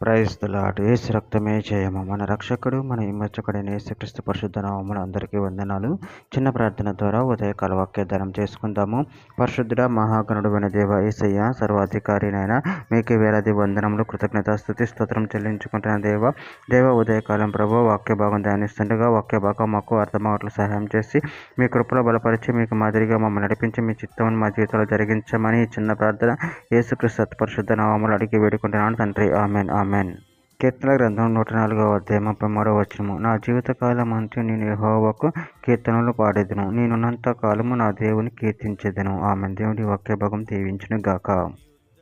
Praise the lord. యేసు రక్తమే జయము. మన రక్షకుడు మన విమోచకుడైన యేసుక్రీస్తు పరిశుద్ధ నామమున అందరికీ వందనాలు. చిన్న ప్రార్థన ద్వారా ఉదయకాల వాక్యదానం చేసుకుందాము. పరిశుద్ధుడ మహాగణుడైన దేవ యేసయ్య, సర్వాధికారినైనా మీకే వేలాది వందనములు, కృతజ్ఞత స్తుతి స్తోత్రం చెల్లించుకుంటున్న దేవ ఉదయకాలం ప్రభు వాక్య భాగం ధ్యానిస్తుండగా వాక్య భాగం మాకు అర్థమవట్లు సహాయం చేసి మీ కృపలో బలపరిచి మీకు మాదిరిగా మమ్మల్ని నడిపించి మీ చిత్తమును మా జీవితంలో జరిగించమని చిన్న ప్రార్థన యేసుక్రీస్తు పరిశుద్ధ నామములు అడిగి వేడుకుంటున్నాను తండ్రి. Amen amen. కీర్తన గ్రంథం 104వ అధ్యాయం 33వ వచనము. నా జీవితకాలం అంతా నేను యెహోవాకు కీర్తనలు పాడేదను, నేనున్నంత కాలము నా దేవుని కీర్తించేదను. ఆమెన్. దేవుడి వాక్య భాగం దీవించును గాక.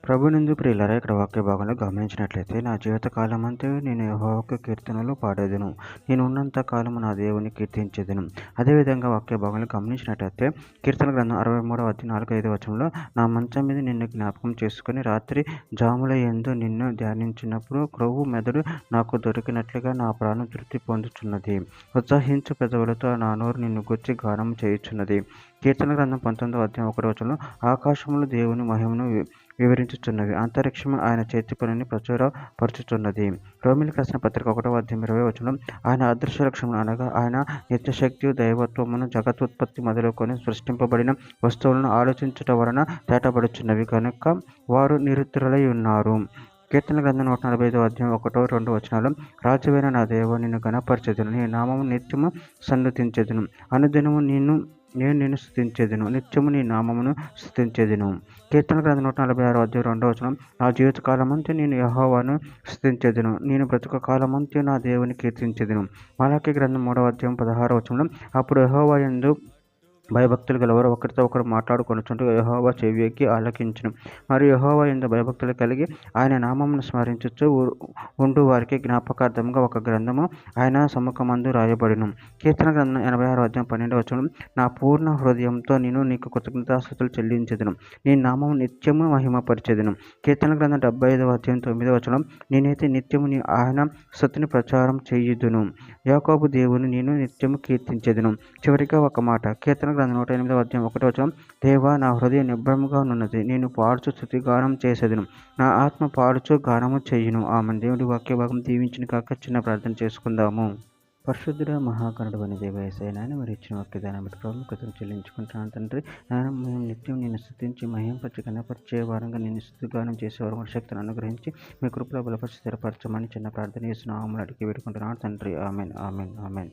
ప్రభునందు ప్రియులారా, ఇక్కడ వాక్య భాగంలో గమనించినట్లయితే, నా జీవితకాలం అంతా నేను యెహోవాకు కీర్తనలు పాడేదను, నేను ఉన్నంత కాలము నా దేవుని కీర్తించేదను. అదేవిధంగా వాక్య భాగంలో గమనించినట్లయితే కీర్తన గ్రంథం 63వ అధ్యాయం 4-5 వచనంలో, నా మంచం మీద నిన్ను జ్ఞాపకం చేసుకుని రాత్రి జాముల యందు నిన్ను ధ్యానించినప్పుడు క్రొవ్వు మెదడు నాకు దొరికినట్లుగా నా ప్రాణం తృప్తి పొందుచున్నది. ఉత్సాహించు పెదవులతో నా నోరు నిన్ను గూర్చి గానం చేయుచున్నది. కీర్తన గ్రంథం 19వ అధ్యాయం 1వ వచనంలో, ఆకాశములు దేవుని మహిమను వివరించుచున్నవి, అంతరిక్షము ఆయన చేతి పనిని ప్రచురపరచుచున్నది. రోమిలికి రాసిన పత్రిక 1వ అధ్యాయం 20వ వచనం, ఆయన అదృశ్య లక్షణములు అనగా ఆయన నిత్యశక్తియు దైవత్వమును జగతుత్పత్తి మొదలుకొని సృష్టింపబడిన వస్తువులను ఆలోచించుట వలన తేటపడుచున్నవి కనుక వారు నిరుత్తరులై ఉన్నారు. కీర్తన గ్రంథం 145వ అధ్యాయం 1-2 వచనాలు, రాజువైన నా దేవ నిన్ను గణపరచెదను, నీ నామము నిత్యము సన్నుతించెదను, అనుదినము నేను నిన్ను స్తుతించెదను, నిత్యము నీ నామమును స్తుతించెదను. కీర్తన గ్రంథం 146వ అధ్యాయం 2వ వచనం, నా జీవితకాలమంతా నేను యెహోవాను స్తుతించెదను, నేను బ్రతుకు కాలమంతా నా దేవుని కీర్తించెదను. మలాకీ గ్రంథం 3వ అధ్యాయం 16వ వచనం, అప్పుడు యెహోవా యందు భయభక్తులు గలవారు ఒకరితో ఒకరు మాట్లాడుకొనుచుంటూ యెహోవా చెవియొగ్గి ఆలకించును, మరియు యెహోవా యందు భయభక్తులు కలిగి ఆయన నామమును స్మరించుచు ఉండు వారికి జ్ఞాపకార్థముగా ఒక గ్రంథము ఆయన సముఖమందు రాయబడిను. కీర్తన గ్రంథం 86వ అధ్యాయం 12వ వచనం, నా పూర్ణ హృదయంతో నేను నీకు కృతజ్ఞతాస్తుతులు చెల్లించెదను, నీ నామము నిత్యము మహిమపరిచెదను. కీర్తన గ్రంథం 75వ అధ్యాయం 9వ వచనం, నేనైతే నిత్యము ఆయన స్తుతిని ప్రచారం చేయుదును, యాకోబు దేవుని నేను నిత్యము కీర్తించెదను. చివరిగా ఒక మాట, కీర్తన గ్రంథం 108వ అధ్యాయం 1వ వచనం, దేవా నా హృదయం నిబ్బరముగా నున్నది, నేను పాడుచు స్తుతిగానం చేసేదను, నా ఆత్మ పాడుచు గానము చేయును. ఆమెన్. దేవుడి వాక్య భాగం దీవించిన కాక చిన్న ప్రార్థన చేసుకుందాము. పరిశుద్ధుడ మహాగణుడైన దేవ యేసయ్య, నాయన మీరు ఇచ్చిన వాక్యదానం బట్టి ప్రాముఖ్యతను చెల్లించుకుంటున్నాను తండ్రి. నాయన మేము నిత్యం నిన్ను స్తుతించి మహింపరిచి కనపరిచే వారంగా నిన్ను స్తుతిగానం చేసేవారు శక్తిని అనుగ్రహించి మీ కృపలో బలపరిచి స్థిరపరచమని చిన్న ప్రార్థన చేసిన నామములో అడిగి వేడుకుంటున్నాను తండ్రి. Amen amen amen.